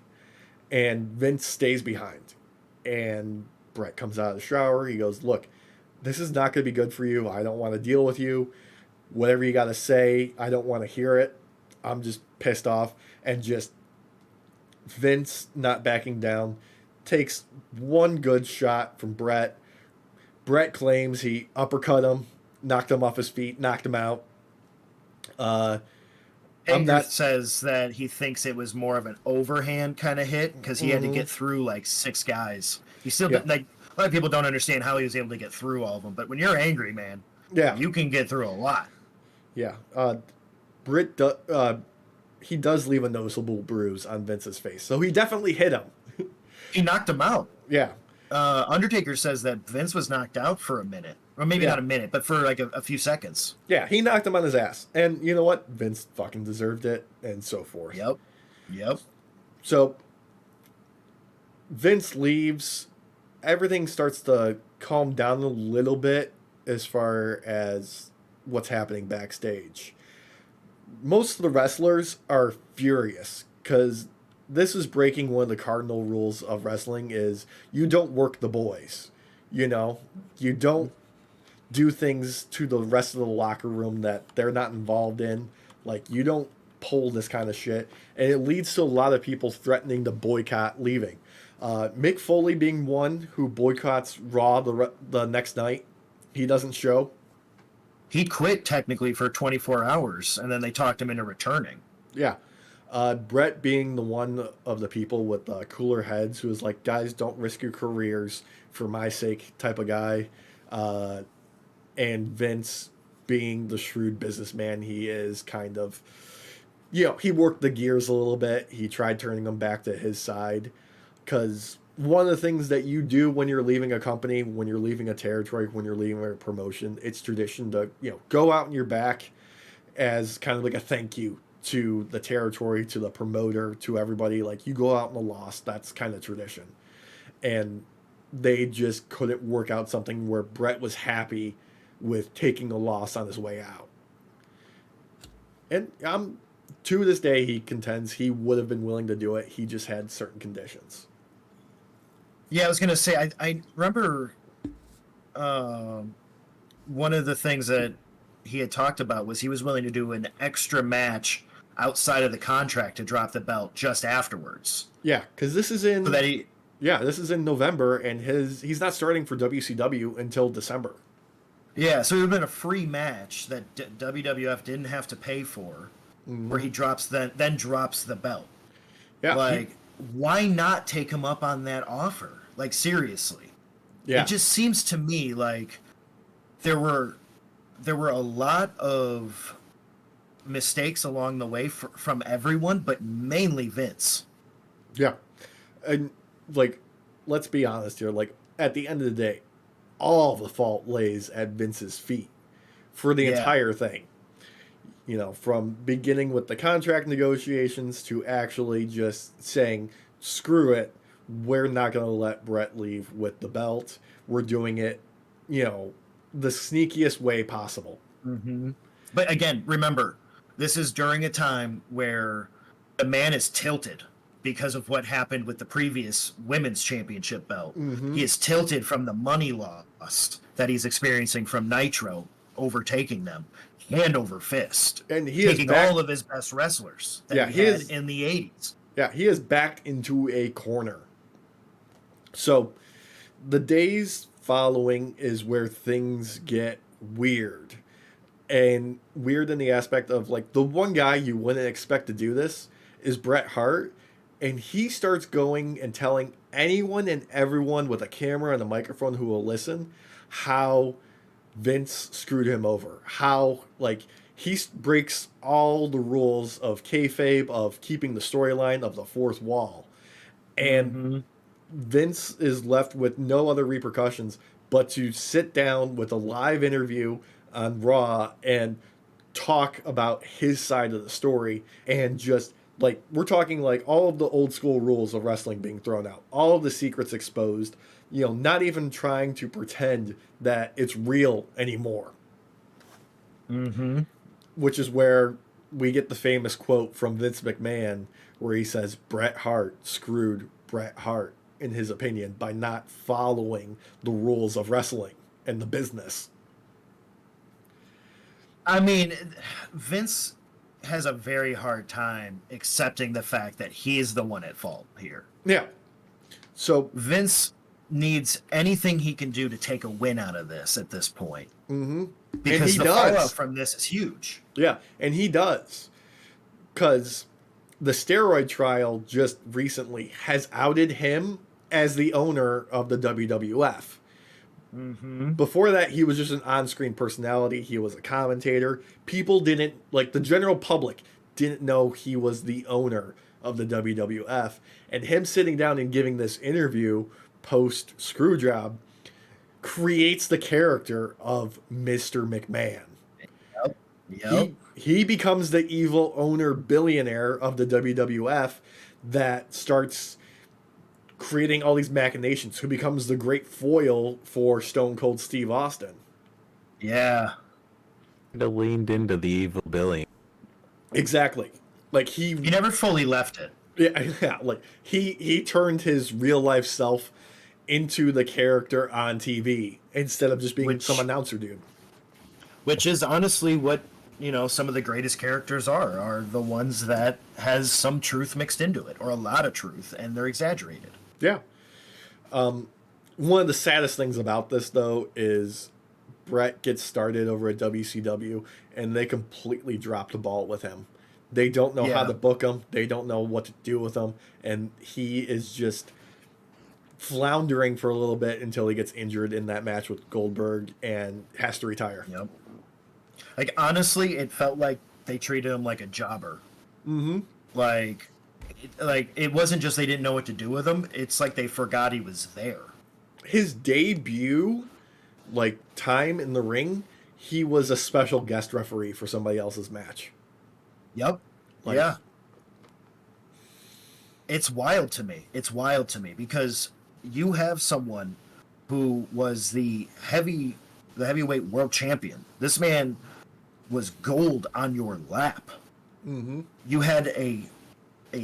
And Vince stays behind. And Bret comes out of the shower. He goes, look, this is not going to be good for you. I don't want to deal with you. Whatever you got to say, I don't want to hear it. I'm just pissed off. And just Vince not backing down. Takes one good shot from Bret. Bret claims he uppercut him, knocked him off his feet, knocked him out.
Hager says that he thinks it was more of an overhand kind of hit because he had to get through like 6 guys. He still like a lot of people don't understand how he was able to get through all of them. But when you're angry, man, you can get through a lot.
Yeah, he does leave a noticeable bruise on Vince's face, so he definitely hit him.
He knocked him out.
Yeah.
Undertaker says that Vince was knocked out for a minute. Or maybe not a minute, but for like a few seconds.
Yeah, he knocked him on his ass. And you know what? Vince fucking deserved it, and so forth.
Yep.
So, Vince leaves. Everything starts to calm down a little bit as far as what's happening backstage. Most of the wrestlers are furious because this is breaking one of the cardinal rules of wrestling is you don't work the boys. You don't do things to the rest of the locker room that they're not involved in. Like, you don't pull this kind of shit. And it leads to a lot of people threatening to boycott leaving. Mick Foley being one who boycotts Raw the next night. He doesn't show.
He quit technically for 24 hours, and then they talked him into returning.
Yeah. Bret being the one of the people with cooler heads who is like, guys, don't risk your careers for my sake type of guy. And Vince being the shrewd businessman he is, kind of, he worked the gears a little bit. He tried turning them back to his side. Because one of the things that you do when you're leaving a company, when you're leaving a territory, when you're leaving a promotion, it's tradition to, go out on your back as kind of like a thank you to the territory, to the promoter, to everybody. Like, you go out in the loss. That's kind of tradition. And they just couldn't work out something where Bret was happy with taking a loss on his way out. And to this day, he contends he would have been willing to do it. He just had certain conditions.
Yeah, I was going to say, I remember one of the things that he had talked about was he was willing to do an extra match outside of the contract to drop the belt just afterwards.
Yeah, because this is in...
So that
this is in November, and he's not starting for WCW until December.
Yeah, so it would have been a free match that WWF didn't have to pay for, where he then drops the belt.
Yeah,
why not take him up on that offer? Like, seriously.
Yeah.
It just seems to me like there were a lot of mistakes along the way from everyone, but mainly Vince.
Yeah. And, like, let's be honest here. Like, at the end of the day, all the fault lays at Vince's feet for the entire thing. From beginning with the contract negotiations to actually just saying, screw it, we're not going to let Bret leave with the belt. We're doing it, the sneakiest way possible.
Mm-hmm. But again, remember, this is during a time where the man is tilted. because of what happened with the previous women's championship belt.
Mm-hmm.
He is tilted from the money loss that he's experiencing from Nitro overtaking them hand over fist,
And he
taking
is back,
all of his best wrestlers that
Yeah,
he
he
had
is-
in the 80s.
Yeah, he is backed into a corner. So the days following is where things get weird. And weird in the aspect of, like, the one guy you wouldn't expect to do this is Bret Hart. And he starts going and telling anyone and everyone with a camera and a microphone who will listen how Vince screwed him over. How, like, breaks all the rules of kayfabe, of keeping the storyline, of the fourth wall. And Vince is left with no other repercussions but to sit down with a live interview on Raw and talk about his side of the story, and just, like, we're talking like all of the old school rules of wrestling being thrown out, all of the secrets exposed, not even trying to pretend that it's real anymore.
Mm-hmm.
Which is where we get the famous quote from Vince McMahon where he says Bret Hart screwed Bret Hart, in his opinion, by not following the rules of wrestling and the business.
I mean, Vince has a very hard time accepting the fact that he is the one at fault here.
Yeah. So
Vince needs anything he can do to take a win out of this at this point.
mm-hmm.
Because
he
the
does.
fallout from this is huge.
Yeah, and he does. Because the steroid trial just recently has outed him as the owner of the WWF.
Mm-hmm.
Before that, he was just an on-screen personality. He was a commentator. People didn't, like, the general public didn't know he was the owner of the WWF. And him sitting down and giving this interview post Screwjob creates the character of Mr. McMahon.
Yep.
He becomes the evil owner billionaire of the WWF that starts creating all these machinations, who becomes the great foil for Stone Cold Steve Austin.
Yeah.
Could have leaned into the evil Billy.
Exactly. Like
He never fully left it.
yeah, like he turned his real life self into the character on TV instead of just being some announcer dude.
Which is honestly what, some of the greatest characters are the ones that has some truth mixed into it, or a lot of truth, and they're exaggerated.
Yeah. One of the saddest things about this, though, is Bret gets started over at WCW, and they completely drop the ball with him. They don't know how to book him. They don't know what to do with him. And he is just floundering for a little bit until he gets injured in that match with Goldberg and has to retire.
Yep. Like, honestly, it felt like they treated him like a jobber.
Mm-hmm.
Like it wasn't just they didn't know what to do with him. It's like they forgot he was there.
His debut, like, time in the ring, he was a special guest referee for somebody else's match.
Yep.
Like,
yeah. It's wild to me. It's wild to me because you have someone who was the heavyweight world champion. This man was gold on your lap.
Mm-hmm.
You had a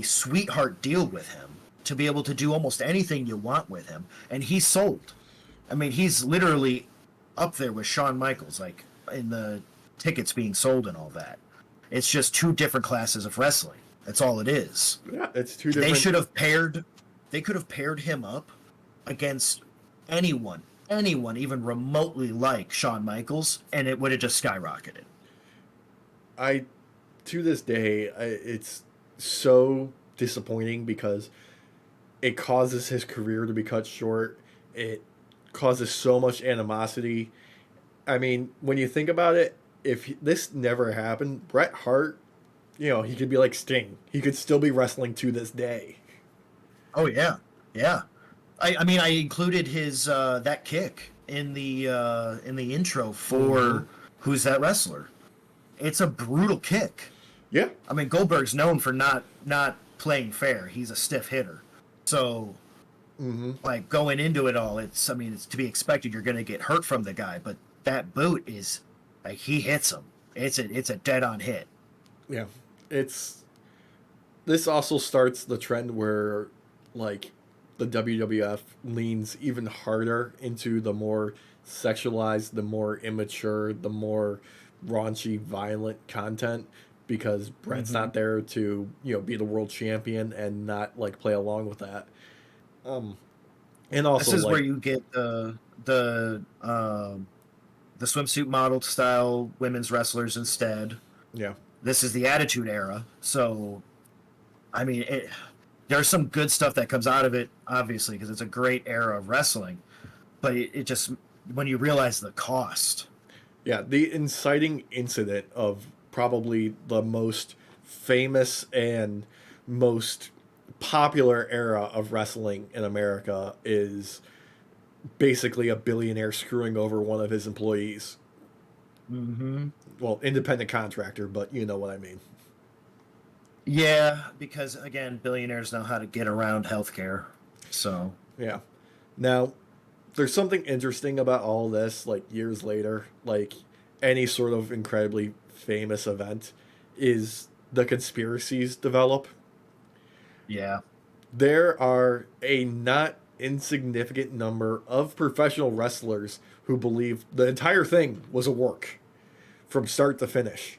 sweetheart deal with him to be able to do almost anything you want with him, and he's sold. I mean, he's literally up there with Shawn Michaels, like, in the tickets being sold and all that. It's just two different classes of wrestling. That's all it is.
Yeah, it's two different.
They could have paired him up against anyone even remotely like Shawn Michaels, and it would have just skyrocketed.
To this day, it's so disappointing because it causes his career to be cut short. It causes so much animosity. I mean, when you think about it, if this never happened, Bret Hart, he could be like Sting. He could still be wrestling to this day.
Oh yeah, yeah. I mean, I included his that kick in the intro for Who's That Wrestler. It's a brutal kick.
Yeah.
I mean, Goldberg's known for not playing fair. He's a stiff hitter. So, like, going into it all, it's to be expected you're going to get hurt from the guy, but that boot is, like, he hits him. It's a dead-on hit.
Yeah. It's this also starts the trend where, like, the WWF leans even harder into the more sexualized, the more immature, the more raunchy, violent content because Bret's
Mm-hmm.
not there to, be the world champion and not like play along with that. And
This
also
is where
like,
you get the swimsuit model style women's wrestlers instead.
yeah,
This is the Attitude Era, so I mean, there's some good stuff that comes out of it, obviously, because it's a great era of wrestling. But it just when you realize the cost,
yeah, the inciting incident of probably the most famous and most popular era of wrestling in America is basically a billionaire screwing over one of his employees.
mm-hmm.
Well, independent contractor, but you know what I mean.
Yeah, because again, billionaires know how to get around healthcare. So
Yeah. Now, there's something interesting about all this, like years later, like any sort of incredibly famous event, is the conspiracies develop.
yeah,
There are a not insignificant number of professional wrestlers who believe the entire thing was a work from start to finish.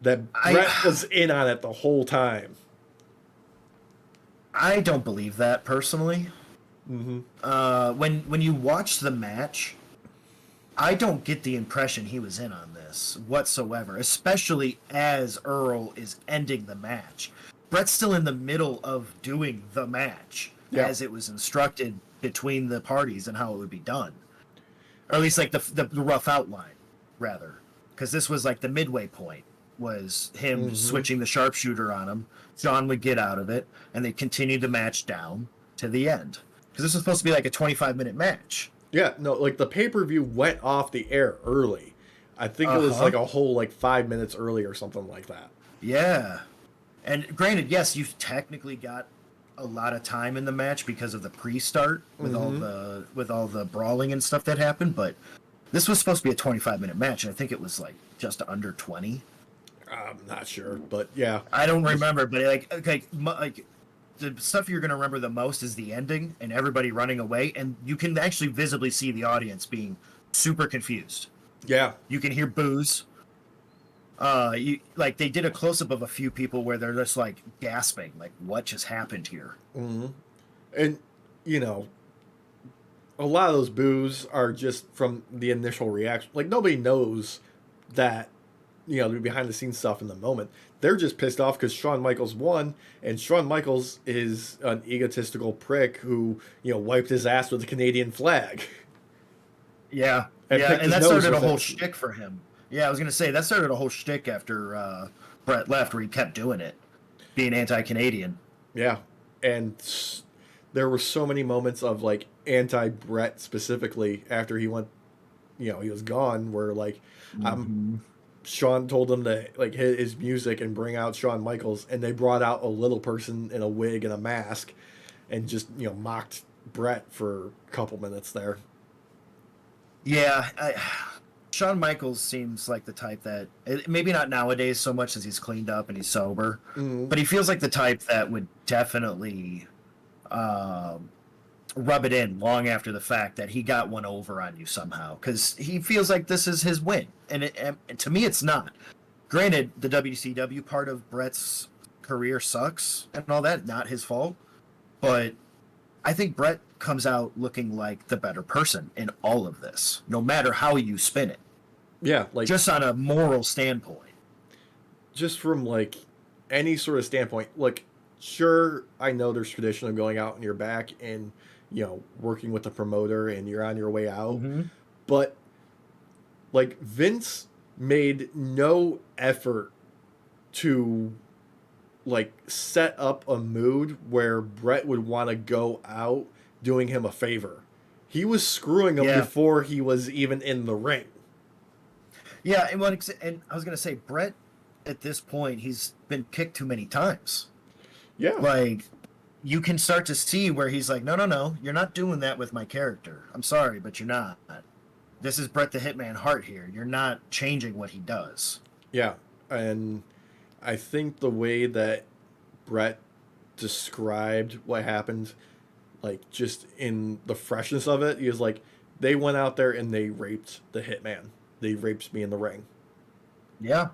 That Brett
I
was in on it the whole time.
I don't believe that personally.
Mm-hmm.
When you watch the match, I don't get the impression he was in on this whatsoever, especially as Earl is ending the match. Brett's still in the middle of doing the match
Yeah.
as it was instructed between the parties and how it would be done. Or at least like the rough outline, rather. Because this was like the midway point, was him
Mm-hmm.
switching the sharpshooter on him. John would get out of it, and they continued the match down to the end. Because this was supposed to be like a 25-minute match.
Yeah, no, like the pay per view went off the air early. I think it was
Uh-huh.
like a whole like 5 minutes early or something like that.
Yeah. And granted, yes, you've technically got a lot of time in the match because of the pre-start with all the brawling and stuff that happened, but this was supposed to be a 25-minute match, and I think it was like just under 20.
I'm not sure, but yeah,
I don't remember, but like the stuff you're going to remember the most is the ending and everybody running away, and you can actually visibly see the audience being super confused.
yeah,
You can hear boos. You like they did a close up of a few people where they're just like gasping, like what just happened here?
and you know, a lot of those boos are just from the initial reaction. Like nobody knows that the behind the scenes stuff in the moment. They're just pissed off because Shawn Michaels won, and Shawn Michaels is an egotistical prick who wiped his ass with the Canadian flag.
Yeah,
And
yeah,
picked
and
his
that started
nose
a
with
whole
it.
shtick for him. Yeah, I was gonna say that started a whole shtick after Brett left, where he kept doing it, being anti-Canadian.
Yeah, and there were so many moments of like anti Brett specifically after he went, he was gone. Where like, Shawn told him to like hit his music and bring out Shawn Michaels, and they brought out a little person in a wig and a mask, and just mocked Brett for a couple minutes there.
Yeah, Shawn Michaels seems like the type that maybe not nowadays so much as he's cleaned up and he's sober, but he feels like the type that would definitely rub it in long after the fact that he got one over on you somehow, because he feels like this is his win, and to me it's not. Granted, the WCW part of Brett's career sucks and all that, not his fault, but I think Brett comes out looking like the better person in all of this, no matter how you spin it.
Yeah, like
Just on a moral standpoint.
just from like any sort of standpoint, like sure, I know there's tradition of going out on your back and working with the promoter and you're on your way out, but like Vince made no effort to like set up a mood where Brett would want to go out doing him a favor. He was screwing him
Yeah.
before he was even in the ring.
Yeah, and I was gonna say Brett, at this point, he's been kicked too many times.
Yeah.
Like, you can start to see where he's like, no, you're not doing that with my character. I'm sorry, but you're not. This is Bret the Hitman Hart here. You're not changing what he does.
Yeah. And I think the way that Bret described what happened, like just in the freshness of it, he was like, they went out there and they raped the hitman. They raped me in the ring.
Yeah.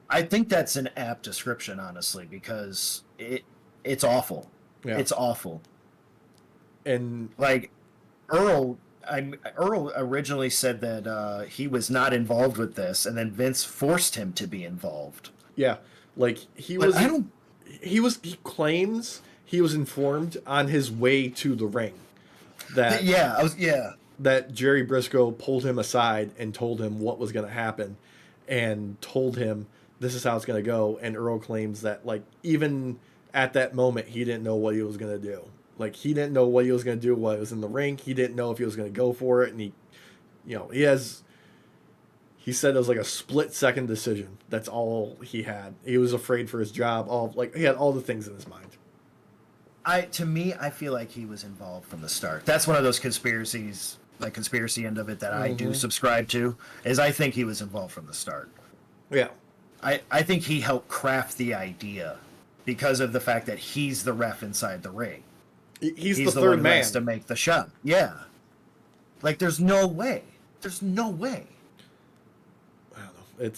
I think that's an apt description, honestly, because it's awful.
Yeah.
It's awful.
And
Like Earl originally said that he was not involved with this, and then Vince forced him to be involved.
yeah, like he
But
was.
I don't.
He claims he was informed on his way to the ring that
Yeah,
that Jerry Briscoe pulled him aside and told him what was going to happen, and told him this is how it's going to go. And Earl claims that like even at that moment he didn't know what he was going to do. Like he didn't know what he was going to do while he was in the ring. He didn't know if he was going to go for it, and he said it was like a split-second decision. That's all he had. He was afraid for his job. He had all the things in his mind.
To me, I feel like he was involved from the start. That's one of those conspiracies, like conspiracy end of it, that I do subscribe to. Is I think he was involved from the start.
Yeah,
I think he helped craft the idea because of the fact that he's the ref inside the ring.
he's the
one
third
who
man.
has to make the shot. Yeah, like there's no way. There's no way.
I don't know.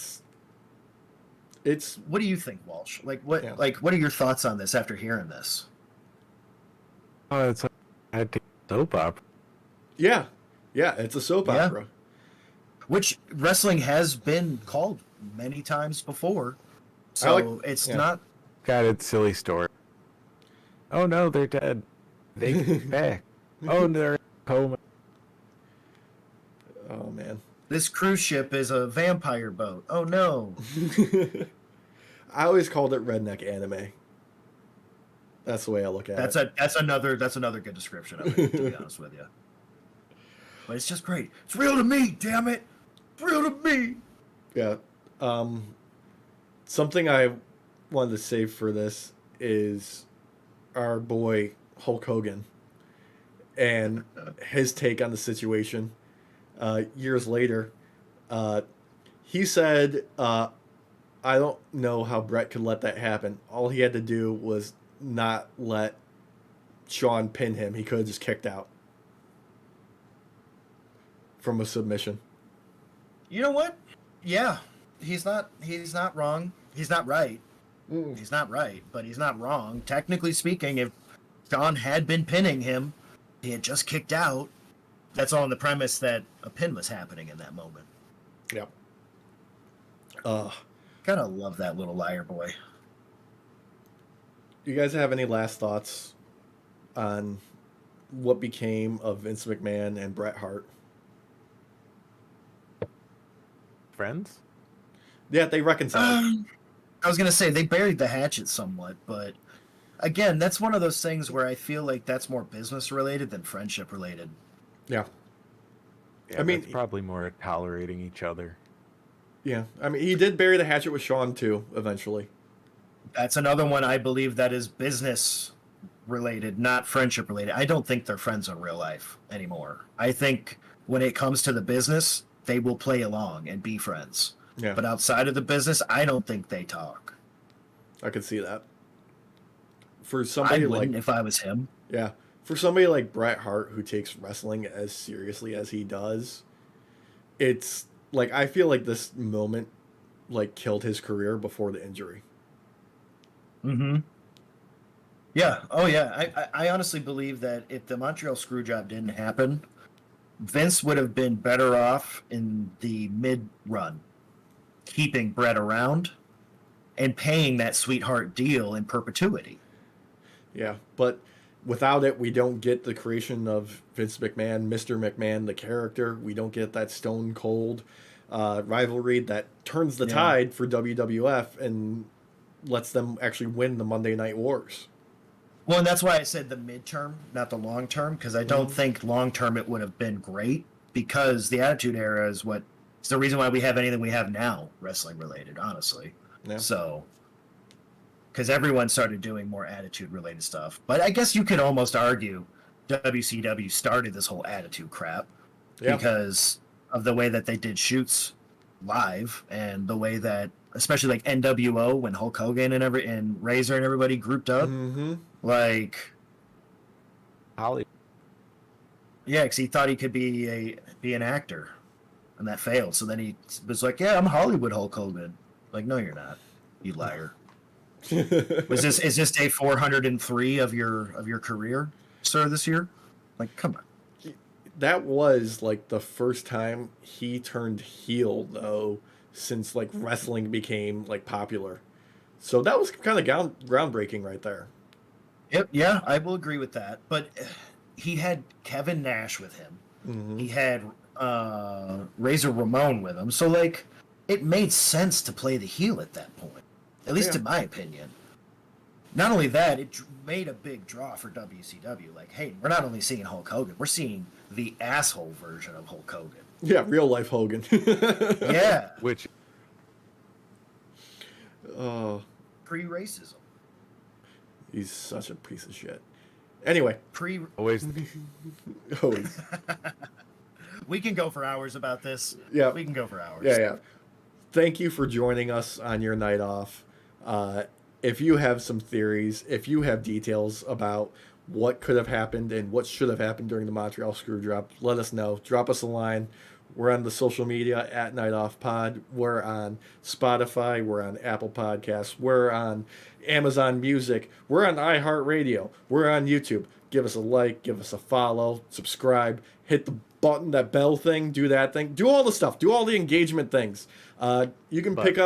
It's
What do you think, Walsh? Like what?
Yeah.
Like what are your thoughts on this after hearing this?
Oh, it's a soap opera.
yeah, it's a soap
Yeah.
opera.
Which wrestling has been called many times before, so it's
yeah.
not.
Got its silly story. Oh no, they're dead. They came back. Oh, they're in a coma.
Oh man.
This cruise ship is a vampire boat. Oh no!
I always called it redneck anime. That's the way I look at it.
That's another good description of it. To be honest with you, but it's just great. It's real to me, damn it! It's real to me.
Yeah. Something I wanted to save for this is our boy Hulk Hogan and his take on the situation. Years later, he said, "I don't know how Bret could let that happen. All he had to do was not let Shawn pin him. He could have just kicked out from a submission."
You know what? Yeah, he's not wrong. He's not right. He's not right, but he's not wrong. Technically speaking, if Shawn had been pinning him, he had just kicked out. That's all on the premise that a pin was happening in that moment.
Yep.
Gotta love that little liar boy.
Do you guys have any last thoughts on what became of Vince McMahon and Bret Hart?
Friends?
Yeah, they reconciled.
I was gonna say they buried the hatchet somewhat, but again, that's one of those things where I feel like that's more business related than friendship related.
Yeah.
Yeah,
I mean,
that's probably more tolerating each other.
Yeah. I mean, he did bury the hatchet with Shawn too, eventually.
That's another one I believe that is business related, not friendship related. I don't think they're friends in real life anymore. I think when it comes to the business, they will play along and be friends.
Yeah.
But outside of the business, I don't think they talk.
I could see that. For
I
somebody
wouldn't
like
if I was him.
yeah, for somebody like Bret Hart who takes wrestling as seriously as he does, it's like I feel like this moment like killed his career before the injury.
Mm-hmm. Yeah. Oh, yeah. I honestly believe that if the Montreal Screwjob didn't happen, Vince would have been better off in the mid-run, keeping Bret around and paying that sweetheart deal in perpetuity.
Yeah, but without it, we don't get the creation of Vince McMahon, Mr. McMahon, the character. We don't get that Stone Cold rivalry that turns the tide for WWF and lets them actually win the Monday Night Wars.
Well, and that's why I said the midterm, not the long term, because I don't think long term it would have been great, because the Attitude Era is what it's the reason why we have anything we have now, wrestling related, honestly.
Yeah.
So, because everyone started doing more attitude related stuff. But I guess you could almost argue WCW started this whole attitude crap
Yeah.
because of the way that they did shoots live and the way that especially like NWO when Hulk Hogan and Razor and everybody grouped up.
Mm-hmm.
Like,
Holly.
yeah, because he thought he could be an actor, and that failed. So then he was like, "Yeah, I'm Hollywood Hulk Hogan." Like, no, you're not, you liar. Is this day 403 of your career, sir? This year, like, come on.
That was like the first time he turned heel though since like wrestling became like popular. So that was kind of groundbreaking right there.
Yep, yeah, I will agree with that. But he had Kevin Nash with him.
Mm-hmm.
He had Razor Ramon with him. So like, it made sense to play the heel at that point, at least in my opinion. Not only that, it made a big draw for WCW. Like, hey, we're not only seeing Hulk Hogan, we're seeing the asshole version of Hulk Hogan.
Yeah, real life Hogan.
Yeah.
Which
Pre-racism.
He's such a piece of shit. Anyway,
always
always.
We can go for hours about this.
Yeah.
We can go for hours.
Yeah. Thank you for joining us on your night off. If you have some theories, if you have details about what could have happened and what should have happened during the Montreal Screwjob, let us know. Drop us a line. We're on the social media at Night Off Pod. We're on Spotify. We're on Apple Podcasts. We're on Amazon Music. We're on iHeartRadio. We're on YouTube. Give us a like. Give us a follow. Subscribe. Hit the button, that bell thing. Do that thing. Do all the stuff. Do all the engagement things. You can pick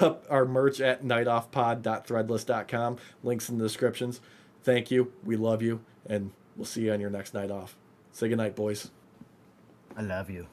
up our merch at nightoffpod.threadless.com. Links in the descriptions. Thank you. We love you. And we'll see you on your next night off. Say goodnight, boys.
I love you.